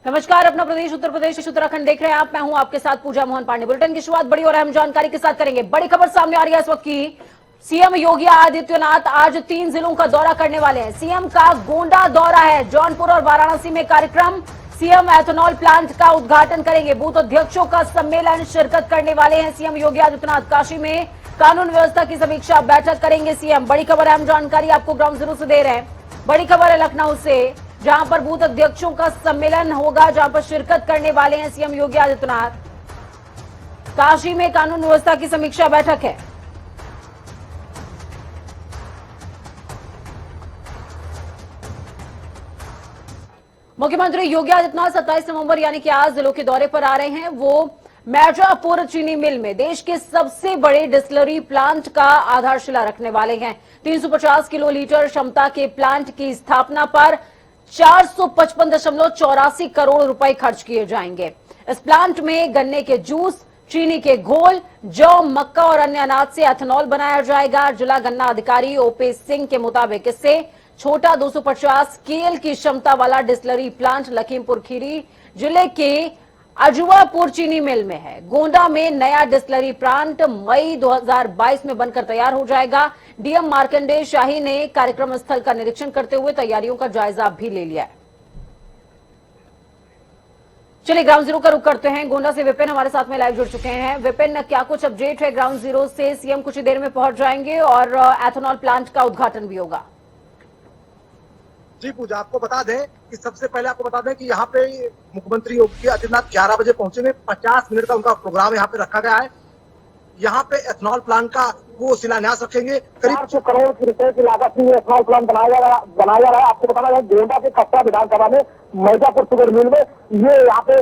नमस्कार, अपना प्रदेश उत्तर प्रदेश उत्तराखंड देख रहे हैं आप। मैं हूं आपके साथ पूजा मोहन पांडे। बुलेटिन की शुरुआत बड़ी और अहम जानकारी के साथ करेंगे। बड़ी खबर सामने आ रही है इस वक्त की। सीएम योगी आदित्यनाथ आज 3 जिलों का दौरा करने वाले हैं। सीएम का गोंडा दौरा है। जौनपुर और वाराणसी में कार्यक्रम। सीएम एथेनॉल प्लांट का उद्घाटन करेंगे। बूथ अध्यक्षों का सम्मेलन शिरकत करने वाले हैं सीएम योगी आदित्यनाथ। काशी में कानून व्यवस्था की समीक्षा बैठक करेंगे सीएम। बड़ी खबर, अहम जानकारी आपको ग्राउंड जीरो से दे रहे हैं। बड़ी खबर है लखनऊ से, जहां पर बूथ अध्यक्षों का सम्मेलन होगा, जहां पर शिरकत करने वाले हैं सीएम योगी आदित्यनाथ। काशी में कानून व्यवस्था की समीक्षा बैठक है। मुख्यमंत्री योगी आदित्यनाथ 27 नवंबर यानी कि आज जिलों के दौरे पर आ रहे हैं। वो मिर्जापुर चीनी मिल में देश के सबसे बड़े डिस्टिलरी प्लांट का आधारशिला रखने वाले हैं। 350 किलोलीटर क्षमता के प्लांट की स्थापना पर 455.84 करोड़ रुपए खर्च किए जाएंगे। इस प्लांट में गन्ने के जूस, चीनी के घोल, जौ, मक्का और अन्य अनाज से एथेनॉल बनाया जाएगा। जिला गन्ना अधिकारी ओपी सिंह के मुताबिक इससे छोटा 250 केएल की क्षमता वाला डिस्टिलरी प्लांट लखीमपुर खीरी जिले के अजवापुर चीनी मिल में है। गोंडा में नया डिस्टिलरी प्लांट मई 2022 में बनकर तैयार हो जाएगा। डीएम मार्कंडेय शाही ने कार्यक्रम स्थल का निरीक्षण करते हुए तैयारियों का जायजा भी ले लिया है। चलिए ग्राउंड जीरो का रुख करते हैं। गोंडा से विपिन हमारे साथ में लाइव जुड़ चुके हैं। विपिन, क्या कुछ अपडेट है ग्राउंड जीरो से? सीएम कुछ ही देर में पहुंच जाएंगे और एथेनॉल प्लांट का उद्घाटन भी होगा। जी पूजा, आपको बता दें कि सबसे पहले आपको बता दें कि यहाँ पे मुख्यमंत्री योगी आदित्यनाथ 11 बजे पहुंचेंगे। 50 मिनट का उनका प्रोग्राम यहाँ पे रखा गया है। यहाँ पे एथेनॉल प्लांट का वो शिलान्यास रखेंगे। करीब 400 करोड़ रुपए की लागत में एथेनॉल प्लांट बनाया जा रहा है। आपको बताना है गोंडा के कस्बा विधानसभा में मिर्जापुर शुगर मिल में ये यहाँ पे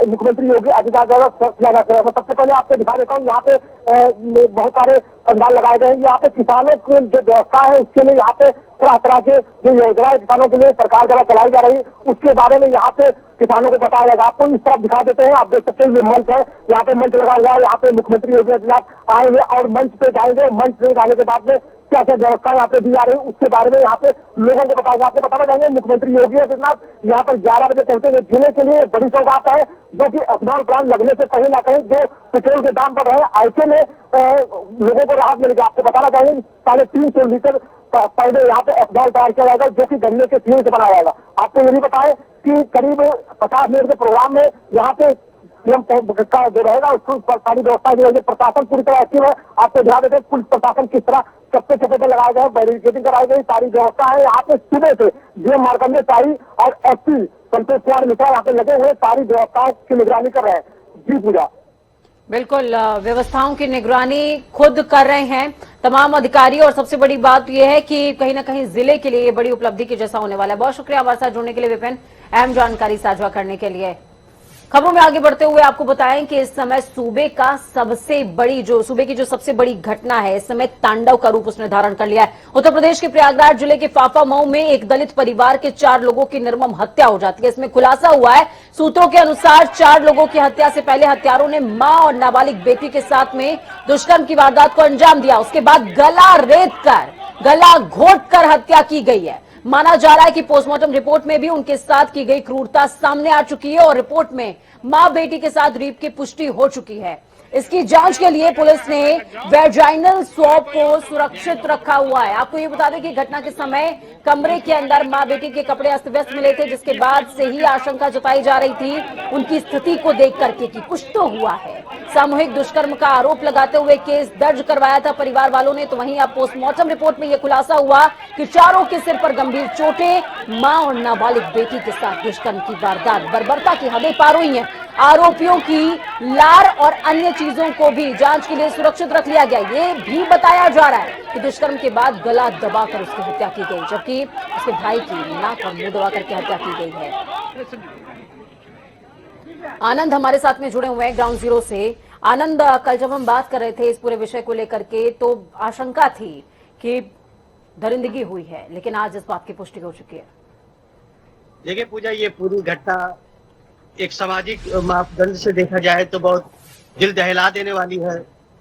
मुख्यमंत्री योगी आदित्यनाथ द्वारा शिलान्यास करा। सबसे पहले आपको दिखा देता हूँ, यहाँ पे बहुत सारे पंडाल लगाए गए हैं। यहाँ पे किसानों की जो व्यवस्था है उसके लिए यहाँ पे तरह तरह के जो योजनाएं किसानों के लिए सरकार द्वारा चलाई जा रही है उसके बारे में यहाँ पे किसानों को बताया जाएगा। आपको इस तरफ दिखा देते हैं, आप देख सकते हैं ये मंच है। यहाँ पे मंच लगा हुआ है। यहाँ पे मुख्यमंत्री योगी आदित्यनाथ आएंगे और मंच पे जाएंगे। मंच पे जाने के बाद में क्या क्या व्यवस्था यहाँ पे दी जा रही है उसके बारे में यहाँ पे लोगों को बताएंगे। आपको बताना चाहेंगे मुख्यमंत्री योगी आदित्यनाथ यहाँ पर 11 बजे पहुंचेंगे। जिले के लिए बड़ी सौगात है, जो कि एथेनॉल प्लांट लगने से कहीं ना कहीं जो पेट्रोल के दाम बढ़ रहे हैं ऐसे में लोगों को राहत मिलेगी। आपको बताना चाहेंगे 350 लीटर पहले यहाँ पे एथेनॉल तैयार किया जाएगा, जो कि गन्ने के तेल से बनाया जाएगा। आपको ये भी बताएं कि करीब 50 मिनट के प्रोग्राम में यहाँ पे सीएम का जो रहेगा उसको सारी व्यवस्था की जाएगी। प्रशासन पूरी तरह एक्टिव है। आपको ध्यान देते हैं पुलिस प्रशासन किस तरह चप्पे चप्पे पे लगाए गए, बैरिकेडिंग कराई गई, सारी व्यवस्था है। यहाँ पे सुबह से डीएम मार्कंडेय शाही और एसपी संतोष कुमार मिश्रा यहाँ पे लगे हुए सारी व्यवस्थाओं की निगरानी कर रहे हैं। जी पूजा, बिल्कुल, व्यवस्थाओं की निगरानी खुद कर रहे हैं तमाम अधिकारी। और सबसे बड़ी बात यह है कि कहीं ना कहीं जिले के लिए ये बड़ी उपलब्धि के जैसा होने वाला है। बहुत शुक्रिया हमारे साथ जुड़ने के लिए विपिन, अहम जानकारी साझा करने के लिए। खबरों में आगे बढ़ते हुए आपको बताएं कि इस समय सूबे की जो सबसे बड़ी घटना है, इस समय तांडव का रूप उसने धारण कर लिया है। उत्तर प्रदेश के प्रयागराज जिले के फाफामऊ में एक दलित परिवार के 4 लोगों की निर्मम हत्या हो जाती है। इसमें खुलासा हुआ है, सूत्रों के अनुसार 4 लोगों की हत्या से पहले हत्यारों ने मां और नाबालिग बेटी के साथ में दुष्कर्म की वारदात को अंजाम दिया। उसके बाद गला घोट कर हत्या की गई है। माना जा रहा है कि पोस्टमार्टम रिपोर्ट में भी उनके साथ की गई क्रूरता सामने आ चुकी है और रिपोर्ट में मां बेटी के साथ रेप की पुष्टि हो चुकी है। इसकी जांच के लिए पुलिस ने वेजाइनल स्वैब को सुरक्षित रखा हुआ है। आपको ये बता दें कि घटना के समय कमरे के अंदर मां बेटी के कपड़े अस्त व्यस्त मिले थे, जिसके बाद से ही आशंका जताई जा रही थी उनकी स्थिति को देख करके कि कुछ तो हुआ है। सामूहिक दुष्कर्म का आरोप लगाते हुए केस दर्ज करवाया था परिवार वालों ने। तो वहीं अब पोस्टमार्टम रिपोर्ट में यह खुलासा हुआ कि चारों के सिर पर गंभीर चोटें, मां और नाबालिग बेटी के साथ दुष्कर्म की वारदात, बर्बरता की हदें पार हुई हैं। आरोपियों की लार और अन्य चीजों को भी जांच के लिए सुरक्षित रख लिया गया। ये भी बताया जा रहा है कि दुष्कर्म के बाद गला दबाकर उसकी हत्या की गई, जबकि उसके भाई की नाक और मुंह दबा करके हत्या की गई है। आनंद हमारे साथ में जुड़े हुए हैं ग्राउंड जीरो से। आनंद, कल जब हम बात कर रहे थे इस पूरे विषय को लेकर के तो आशंका थी कि दरिंदगी हुई है, लेकिन आज इस बात की पुष्टि हो चुकी है। देखिए पूजा, ये पूरी घटना एक सामाजिक मापदंड से देखा जाए तो बहुत दिल दहला देने वाली है।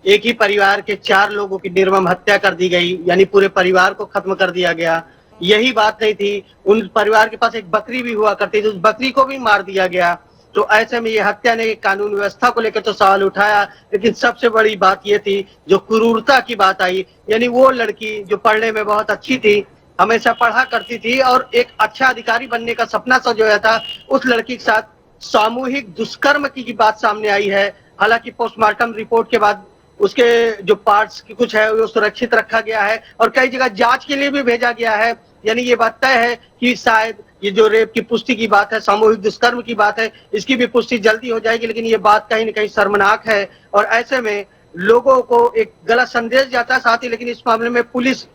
एक ही परिवार के 4 लोगों की निर्मम हत्या कर दी गई, यानी पूरे परिवार को खत्म कर दिया गया। यही बात नहीं थी। उन परिवार के पास एक बकरी भी हुआ करती थी, उस बकरी को भी मार दिया गया। तो ऐसे में ये हत्या ने कानून व्यवस्था को लेकर तो सवाल उठाया, लेकिन सबसे बड़ी बात ये थी जो क्रूरता की बात आई, यानी वो लड़की जो पढ़ने में बहुत अच्छी थी, हमेशा पढ़ा करती थी और एक अच्छा अधिकारी बनने का सपना सजोया था, उस लड़की के साथ सामूहिक दुष्कर्म की बात सामने आई है। हालांकि पोस्टमार्टम रिपोर्ट के बाद उसके जो पार्ट्स की कुछ है वो सुरक्षित रखा गया है और कई जगह जांच के लिए भी भेजा गया है। यानी ये बात तय है कि शायद ये जो रेप की पुष्टि की बात है, सामूहिक दुष्कर्म की बात है, इसकी भी पुष्टि जल्दी हो जाएगी। लेकिन ये बात कहीं न कहीं शर्मनाक है और ऐसे में लोगों को एक गलत संदेश जाता है साथ ही। लेकिन इस मामले में पुलिस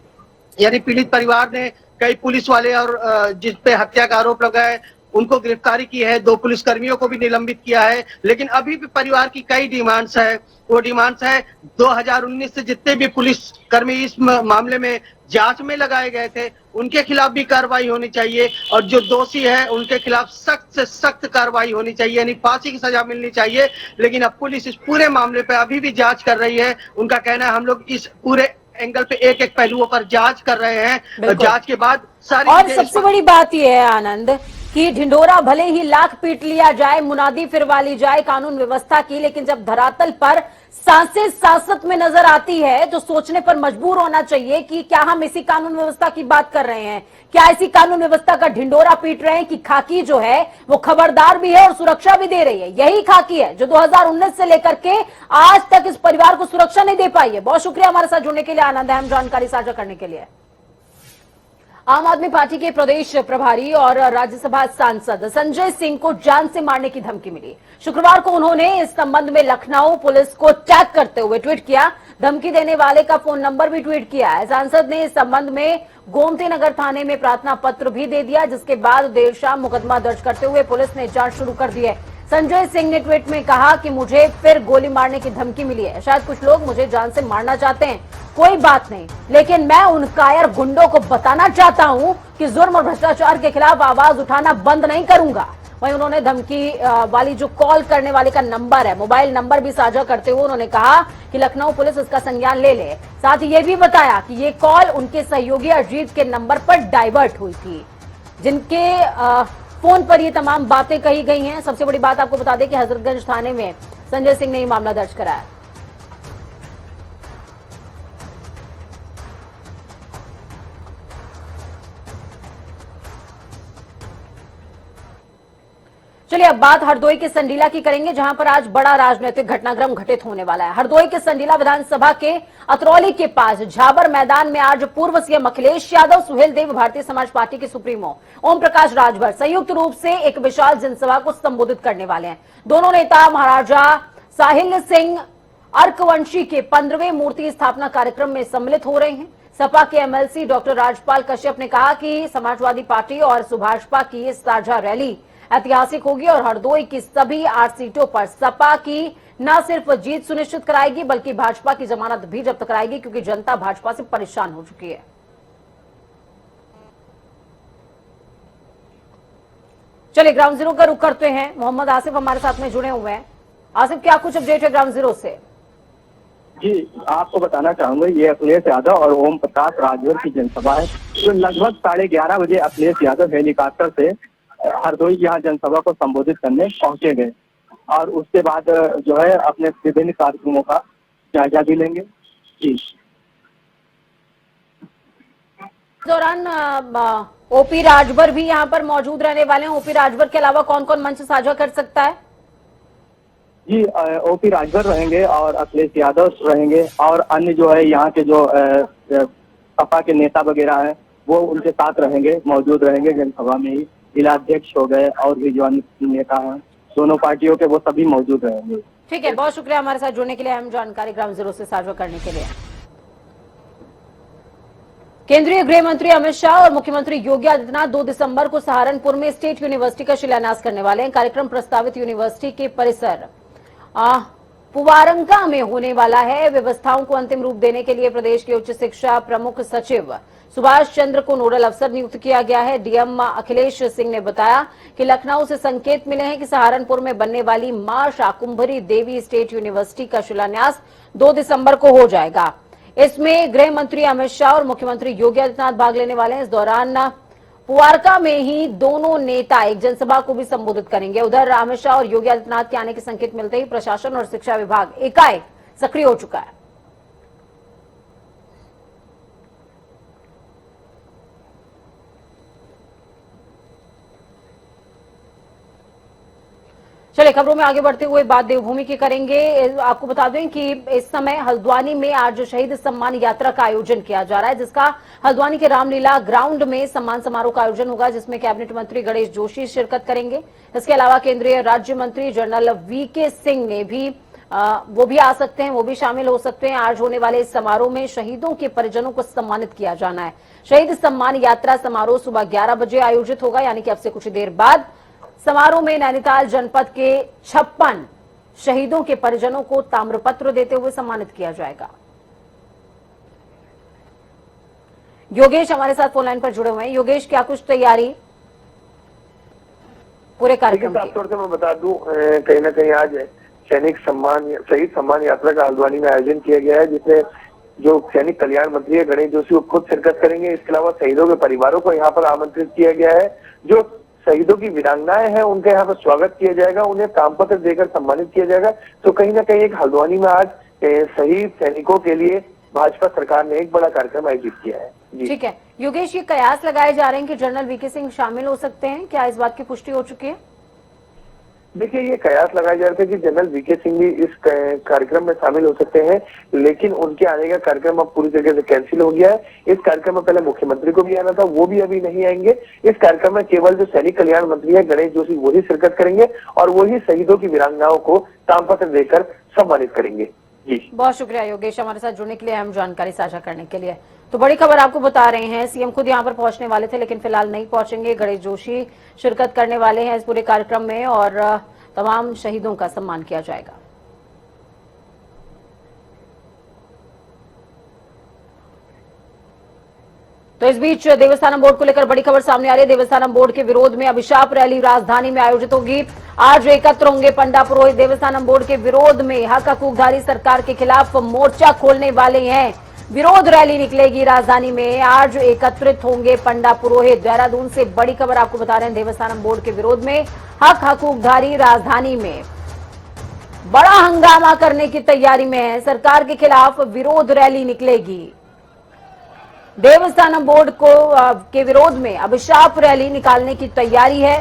यानी पीड़ित परिवार ने कई पुलिस वाले और जिस पे हत्या का आरोप लगा है उनको गिरफ्तारी की है, 2 पुलिसकर्मियों को भी निलंबित किया है। लेकिन अभी भी परिवार की कई डिमांड्स है। वो डिमांड्स है 2019 से जितने भी पुलिसकर्मी इस मामले में जांच में लगाए गए थे उनके खिलाफ भी कार्रवाई होनी चाहिए और जो दोषी है उनके खिलाफ सख्त से सख्त कार्रवाई होनी चाहिए, यानी फांसी की सजा मिलनी चाहिए। लेकिन अब पुलिस इस पूरे मामले पर अभी भी जांच कर रही है। उनका कहना है हम लोग इस पूरे एंगल पे एक एक पहलुओं पर जांच कर रहे हैं और जांच के बाद सारी और सबसे बड़ी बात यह है आनंद कि ढिंढोरा भले ही लाख पीट लिया जाए, मुनादी फिरवा ली जाए कानून व्यवस्था की, लेकिन जब धरातल पर सांसें सांसत में नजर आती है तो सोचने पर मजबूर होना चाहिए कि क्या हम इसी कानून व्यवस्था की बात कर रहे हैं, क्या इसी कानून व्यवस्था का ढिंढोरा पीट रहे हैं कि खाकी जो है वो खबरदार भी है और सुरक्षा भी दे रही है। यही खाकी है जो 2019 से लेकर के आज तक इस परिवार को सुरक्षा नहीं दे पाई है। बहुत शुक्रिया हमारे साथ जुड़ने के लिए आनंद, अहम जानकारी साझा करने के लिए। आम आदमी पार्टी के प्रदेश प्रभारी और राज्यसभा सांसद संजय सिंह को जान से मारने की धमकी मिली। शुक्रवार को उन्होंने इस संबंध में लखनऊ पुलिस को टैग करते हुए ट्वीट किया। धमकी देने वाले का फोन नंबर भी ट्वीट किया है। सांसद ने इस संबंध में गोमती नगर थाने में प्रार्थना पत्र भी दे दिया, जिसके बाद देर शाम मुकदमा दर्ज करते हुए पुलिस ने जांच शुरू कर दी है। संजय सिंह ने ट्वीट में कहा कि मुझे फिर गोली मारने की धमकी मिली है। शायद कुछ लोग मुझे जान से मारना चाहते हैं, कोई बात नहीं, लेकिन मैं उन कायर गुंडों को बताना चाहता हूं कि जुर्म और भ्रष्टाचार के खिलाफ आवाज उठाना बंद नहीं करूंगा। वहीं उन्होंने धमकी वाली जो कॉल करने वाले का नंबर है, मोबाइल नंबर भी साझा करते हुए उन्होंने कहा कि लखनऊ पुलिस इसका संज्ञान ले ले। साथ ही ये भी बताया कि ये कॉल उनके सहयोगी अजीत के नंबर पर डाइवर्ट हुई थी, जिनके फोन पर ये तमाम बातें कही गई हैं। सबसे बड़ी बात आपको बता दें कि हजरतगंज थाने में संजय सिंह ने ये मामला दर्ज कराया। चलिए अब बात हरदोई के संडीला की करेंगे, जहां पर आज बड़ा राजनीतिक घटनाक्रम घटित होने वाला है। हरदोई के संडीला विधानसभा के अतरौली के पास झाबर मैदान में आज पूर्व सीएम अखिलेश यादव, सुहेल देव, भारतीय समाज पार्टी के सुप्रीमो ओम प्रकाश राजभर संयुक्त रूप से एक विशाल जनसभा को संबोधित करने वाले हैं। दोनों नेता महाराजा साहिल सिंह अर्कवंशी के 15वें मूर्ति स्थापना कार्यक्रम में सम्मिलित हो रहे हैं। सपा के एमएलसी डॉक्टर राजपाल कश्यप ने कहा कि समाजवादी पार्टी और सुभाषपा की ये साझा रैली ऐतिहासिक होगी और हरदोई की सभी 8 सीटों पर सपा की न सिर्फ जीत सुनिश्चित कराएगी बल्कि भाजपा की जमानत भी जब्त कराएगी, क्योंकि जनता भाजपा से परेशान हो चुकी है। चलिए ग्राउंड जीरो का रुख करते हैं। मोहम्मद आसिफ हमारे साथ में जुड़े हुए हैं। आसिफ, क्या कुछ अपडेट है ग्राउंड जीरो से? जी, आपको बताना चाहूंगा ये अखिलेश यादव और ओम प्रकाश राजभर की जनसभा है। तो लगभग 11:30 बजे अखिलेश यादव हेलीकॉप्टर से हरदोई यहाँ जनसभा को संबोधित करने पहुंचे गए और उसके बाद जो है अपने विभिन्न कार्यक्रमों का जायजा भी लेंगे। जी, इस दौरान ओपी राजभर भी यहाँ पर मौजूद रहने वाले हैं। ओपी राजभर के अलावा कौन कौन मंच साझा कर सकता है? जी, ओपी राजभर रहेंगे और अखिलेश यादव रहेंगे और अन्य जो है यहाँ के जो सपा के नेता वगैरह हैं वो उनके साथ रहेंगे, मौजूद रहेंगे जनसभा में ही। जिला अध्यक्ष हो गए और भी जो अन्य नेता हैं दोनों पार्टियों के, वो सभी मौजूद रहेंगे। ठीक है, बहुत शुक्रिया हमारे साथ जुड़ने के लिए, अहम जानकारी ग्राउंड जीरो से साझा करने के लिए। केंद्रीय गृह मंत्री अमित शाह और मुख्यमंत्री योगी आदित्यनाथ 2 दिसंबर को सहारनपुर में स्टेट यूनिवर्सिटी का शिलान्यास करने वाले हैं। कार्यक्रम प्रस्तावित यूनिवर्सिटी के परिसर पुवारंगा में होने वाला है। व्यवस्थाओं को अंतिम रूप देने के लिए प्रदेश के उच्च शिक्षा प्रमुख सचिव सुभाष चंद्र को नोडल अफसर नियुक्त किया गया है। डीएम अखिलेश सिंह ने बताया कि लखनऊ से संकेत मिले हैं कि सहारनपुर में बनने वाली मां शाकुंभरी देवी स्टेट यूनिवर्सिटी का शिलान्यास 2 दिसंबर को हो जाएगा। इसमें गृह मंत्री अमित शाह और मुख्यमंत्री योगी आदित्यनाथ भाग लेने वाले हैं। इस दौरान पुआरका में ही दोनों नेता एक जनसभा को भी संबोधित करेंगे। उधर अमित शाह और योगी आदित्यनाथ के आने के संकेत मिलते ही प्रशासन और शिक्षा विभाग एकाएक सक्रिय हो चुका है। चलिए खबरों में आगे बढ़ते हुए बात देवभूमि की करेंगे। आपको बता दें कि इस समय हल्द्वानी में आज शहीद सम्मान यात्रा का आयोजन किया जा रहा है, जिसका हल्द्वानी के रामलीला ग्राउंड में सम्मान समारोह का आयोजन होगा, जिसमें कैबिनेट मंत्री गणेश जोशी शिरकत करेंगे। इसके अलावा केंद्रीय राज्य मंत्री जनरल वीके सिंह ने भी वो भी आ सकते हैं, वो भी शामिल हो सकते हैं। आज होने वाले इस समारोह में शहीदों के परिजनों को सम्मानित किया जाना है। शहीद सम्मान यात्रा समारोह सुबह 11 बजे आयोजित होगा, यानी कि अब से कुछ देर बाद समारोह में नैनीताल जनपद के 56 शहीदों के परिजनों को ताम्रपत्र देते हुए सम्मानित किया जाएगा। योगेश हमारे साथ फोन लाइन पर जुड़े हुए हैं। योगेश, क्या कुछ तैयारी पूरे कार्यक्रम की? तौर से मैं बता दूं, कहीं ना कहीं आज शहीद सम्मान यात्रा का हल्द्वानी में आयोजन किया गया है, जिसमें जो सैनिक कल्याण मंत्री है गणेश जोशी वो खुद शिरकत करेंगे। इसके अलावा शहीदों के परिवारों को यहाँ पर आमंत्रित किया गया है। जो शहीदों की वीरांगनाएं हैं उनके यहाँ पर स्वागत किया जाएगा, उन्हें तामपत्र देकर सम्मानित किया जाएगा। तो कहीं ना कहीं एक हल्द्वानी में आज शहीद सैनिकों के लिए भाजपा सरकार ने एक बड़ा कार्यक्रम आयोजित किया है। ठीक है योगेश, ये कयास लगाए जा रहे हैं कि जनरल वीके सिंह शामिल हो सकते हैं, क्या इस बात की पुष्टि हो चुकी है? देखिए, ये कयास लगाया जा रहा था कि जनरल वीके सिंह भी इस कार्यक्रम में शामिल हो सकते हैं, लेकिन उनके आने का कार्यक्रम अब पूरी तरीके से कैंसिल हो गया है। इस कार्यक्रम में पहले मुख्यमंत्री को भी आना था, वो भी अभी नहीं आएंगे। इस कार्यक्रम में केवल जो सैनिक कल्याण मंत्री है गणेश जोशी वही शिरकत करेंगे और वही शहीदों की वीरांगनाओं को तामपत्र देकर सम्मानित करेंगे। जी, बहुत शुक्रिया योगेश हमारे साथ जुड़ने के लिए, अहम जानकारी साझा करने के लिए। तो बड़ी खबर आपको बता रहे हैं, सीएम खुद यहां पर पहुंचने वाले थे, लेकिन फिलहाल नहीं पहुंचेंगे। गणेश जोशी शिरकत करने वाले हैं इस पूरे कार्यक्रम में और तमाम शहीदों का सम्मान किया जाएगा। तो इस बीच देवस्थानम बोर्ड को लेकर बड़ी खबर सामने आ रही है। देवस्थानम बोर्ड के विरोध में अभिशाप रैली राजधानी में आयोजित होगी। आज एकत्र होंगे पंडा पुरोहित। देवस्थानम बोर्ड के विरोध में हक हकूकधारी सरकार के खिलाफ मोर्चा खोलने वाले हैं। विरोध रैली निकलेगी राजधानी में। आज एकत्रित होंगे पंडा पुरोहित। देहरादून से बड़ी खबर आपको बता रहे हैं, देवस्थानम बोर्ड के विरोध में हक हकूकधारी राजधानी में बड़ा हंगामा करने की तैयारी में है। सरकार के खिलाफ विरोध रैली निकलेगी। देवस्थानम बोर्ड को के विरोध में अभिशाप रैली निकालने की तैयारी है।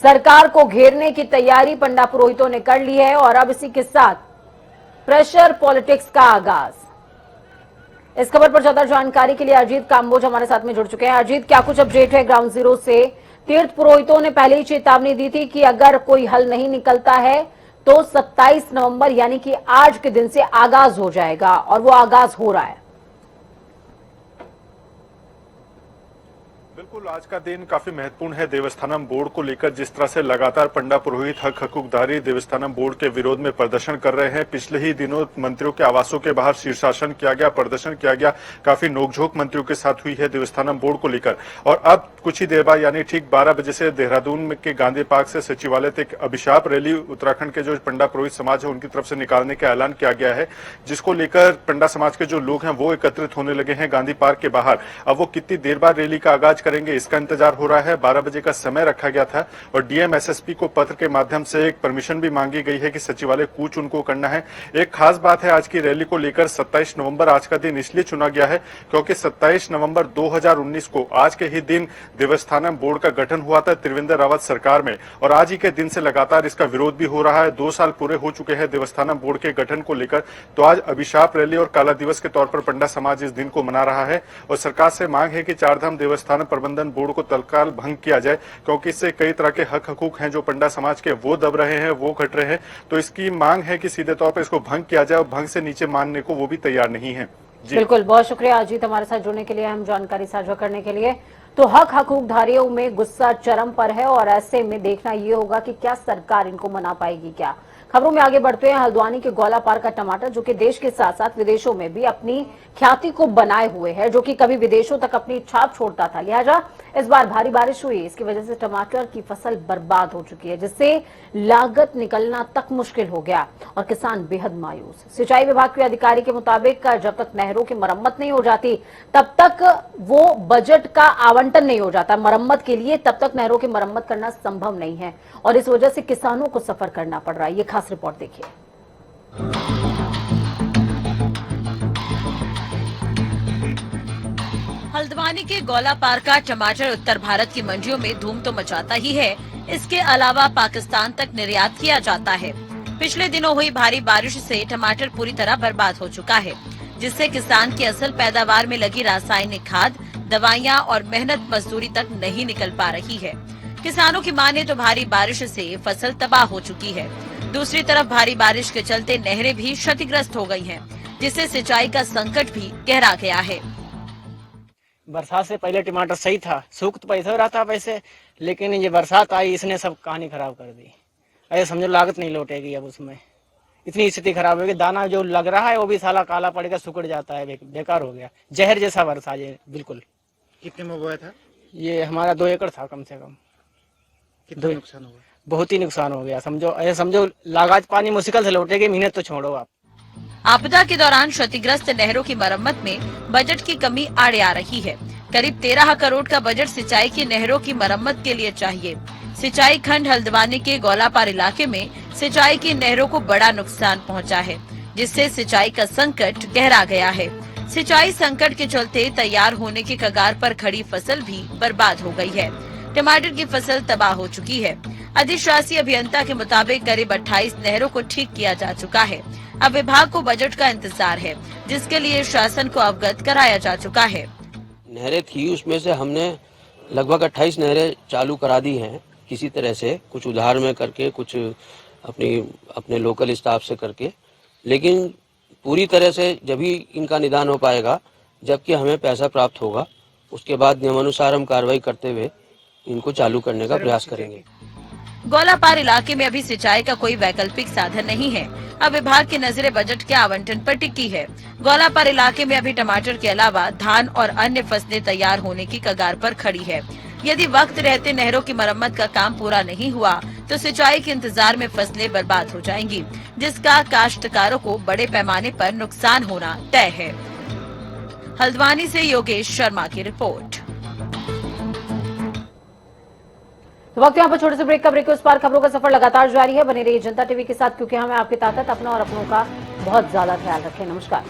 सरकार को घेरने की तैयारी पंडा पुरोहितों ने कर ली है और अब इसी के साथ प्रेशर पॉलिटिक्स का आगाज। इस खबर पर ज्यादा जानकारी के लिए अजीत काम्बोज हमारे साथ में जुड़ चुके हैं। अजीत, क्या कुछ अपडेट है ग्राउंड जीरो से? तीर्थ पुरोहितों ने पहले ही चेतावनी दी थी कि अगर कोई हल नहीं निकलता है तो 27 नवंबर यानी कि आज के दिन से आगाज हो जाएगा और वो आगाज हो रहा है। बिल्कुल, आज का दिन काफी महत्वपूर्ण है देवस्थानम बोर्ड को लेकर। जिस तरह से लगातार पंडा पुरोहित हक हकूकधारी देवस्थानम बोर्ड के विरोध में प्रदर्शन कर रहे हैं। पिछले ही दिनों मंत्रियों के आवासों के बाहर शीर्षासन किया गया, प्रदर्शन किया गया, काफी नोकझोंक मंत्रियों के साथ हुई है देवस्थानम बोर्ड को लेकर। और अब कुछ ही देर बाद यानी ठीक 12 बजे से देहरादून के गांधी पार्क से सचिवालय तक अभिशाप रैली उत्तराखंड के जो पंडा पुरोहित समाज है उनकी तरफ से निकालने का ऐलान किया गया है, जिसको लेकर पंडा समाज के जो लोग हैं वो एकत्रित होने लगे हैं गांधी पार्क के बाहर। अब वो कितनी देर बाद रैली का आगाज करेंगे इसका इंतजार हो रहा है। 12 बजे का समय रखा गया था और डीएम एसएसपी को पत्र के माध्यम से एक परमिशन भी मांगी गई है कि सचिवालय कूच उनको करना है। एक खास बात है आज की रैली को लेकर, 27 नवंबर आज का दिन इसलिए चुना गया है क्योंकि 27 नवंबर 2019 को आज के ही दिन देवस्थानम बोर्ड का गठन हुआ था त्रिवेंद्र रावत सरकार में और आज ही के दिन से लगातार इसका विरोध भी हो रहा है। 2 साल पूरे हो चुके हैं देवस्थानम बोर्ड के गठन को लेकर। तो आज अभिशाप रैली और काला दिवस के तौर पर पंडा समाज इस दिन को मना रहा है और सरकार से मांग है कि चारधाम देवस्थानम प्रबंधन बोर्ड को तत्काल भंग किया जाए, क्योंकि इससे कई तरह के हक हकूक हैं जो पंडा समाज के वो दब रहे हैं, वो घट रहे हैं। तो इसकी मांग है कि सीधे तौर पर इसको भंग किया जाए और भंग से नीचे मानने को वो भी तैयार नहीं है। बिल्कुल, बहुत शुक्रिया अजीत हमारे साथ जुड़ने के लिए, हम जानकारी साझा करने के लिए। तो हक हकूकधारियों में गुस्सा चरम पर है और ऐसे में देखना ये होगा कि क्या सरकार इनको मना पाएगी क्या। खबरों में आगे बढ़ते हैं। हल्द्वानी के गौला पार का टमाटर जो कि देश के साथ साथ विदेशों में भी अपनी ख्याति को बनाए हुए है, जो कि कभी विदेशों तक अपनी छाप छोड़ता था, लिहाजा इस बार भारी बारिश हुई, इसकी वजह से टमाटर की फसल बर्बाद हो चुकी है, जिससे लागत निकलना तक मुश्किल हो गया और किसान बेहद मायूस। सिंचाई विभाग के अधिकारी के मुताबिक जब तक नहरों की मरम्मत नहीं हो जाती तब तक वो बजट का आवंटन नहीं हो जाता मरम्मत के लिए, तब तक नहरों की मरम्मत करना संभव नहीं है और इस वजह से किसानों को सफर करना पड़ रहा है। ये खास रिपोर्ट देखिए। हल्द्वानी के गौलापार का टमाटर उत्तर भारत की मंडियों में धूम तो मचाता ही है, इसके अलावा पाकिस्तान तक निर्यात किया जाता है। पिछले दिनों हुई भारी बारिश से टमाटर पूरी तरह बर्बाद हो चुका है, जिससे किसान की असल पैदावार में लगी रासायनिक खाद, दवाइयां और मेहनत मजदूरी तक नहीं निकल पा रही है। किसानों की माने तो भारी बारिश से फसल तबाह हो चुकी है। दूसरी तरफ भारी बारिश के चलते नहरें भी क्षतिग्रस्त हो गई हैं, जिससे सिंचाई का संकट भी गहरा गया है। बरसात से पहले टमाटर सही था, सूख तो पैसा रहा था वैसे, लेकिन ये बरसात आई इसने सब कहानी खराब कर दी। ऐसे समझो लागत नहीं लौटेगी अब उसमें, इतनी स्थिति खराब होगी। दाना जो लग रहा है वो भी साला काला पड़ेगा, सुकड़ जाता है, बेकार हो गया, जहर जैसा बरसा ये बिल्कुल। कितने में बोया था? ये हमारा 2 एकड़ था कम से कम। कितना नुकसान हुआ? बहुत ही नुकसान हो गया, समझो ऐसे समझो लागत पानी मुश्किल से लौटेगी, मेहनत तो छोड़ो आप। आपदा के दौरान क्षतिग्रस्त नहरों की मरम्मत में बजट की कमी आड़े आ रही है। करीब 13 करोड़ का बजट सिंचाई की नहरों की मरम्मत के लिए चाहिए। सिंचाई खंड हल्द्वानी के गौलापार इलाके में सिंचाई की नहरों को बड़ा नुकसान पहुंचा है, जिससे सिंचाई का संकट गहरा गया है। सिंचाई संकट के चलते तैयार होने के कगार पर खड़ी फसल भी बर्बाद हो गई है। टमाटर की फसल तबाह हो चुकी है। अधिशासी अभियंता के मुताबिक करीब 28 नहरों को ठीक किया जा चुका है। अब विभाग को बजट का इंतजार है, जिसके लिए शासन को अवगत कराया जा चुका है। नहरें थी उसमें से हमने लगभग 28 नहरें चालू करा दी हैं, किसी तरह से, कुछ उधार में करके, कुछ अपने लोकल स्टाफ से करके, लेकिन पूरी तरह से जब ही इनका निदान हो पाएगा, जबकि हमें पैसा प्राप्त होगा, उसके बाद नियमानुसार हम कार्रवाई करते हुए इनको चालू करने का प्रयास करेंगे। गौलापार इलाके में अभी सिंचाई का कोई वैकल्पिक साधन नहीं है। अब विभाग की नजरें बजट के आवंटन पर टिकी है। गौलापार इलाके में अभी टमाटर के अलावा धान और अन्य फसलें तैयार होने की कगार पर खड़ी है। यदि वक्त रहते नहरों की मरम्मत का काम पूरा नहीं हुआ तो सिंचाई के इंतजार में फसलें बर्बाद हो जाएंगी, जिसका काश्तकारों को बड़े पैमाने पर नुकसान होना तय है। हल्द्वानी से योगेश शर्मा की रिपोर्ट। वक्त यहाँ पर छोटे से ब्रेक का ब्रेक के उस पार खबरों का सफर लगातार जारी है। बने रहिए जनता टीवी के साथ, क्योंकि हमें आपकी ताकत, अपना और अपनों का बहुत ज्यादा ख्याल रखें। नमस्कार।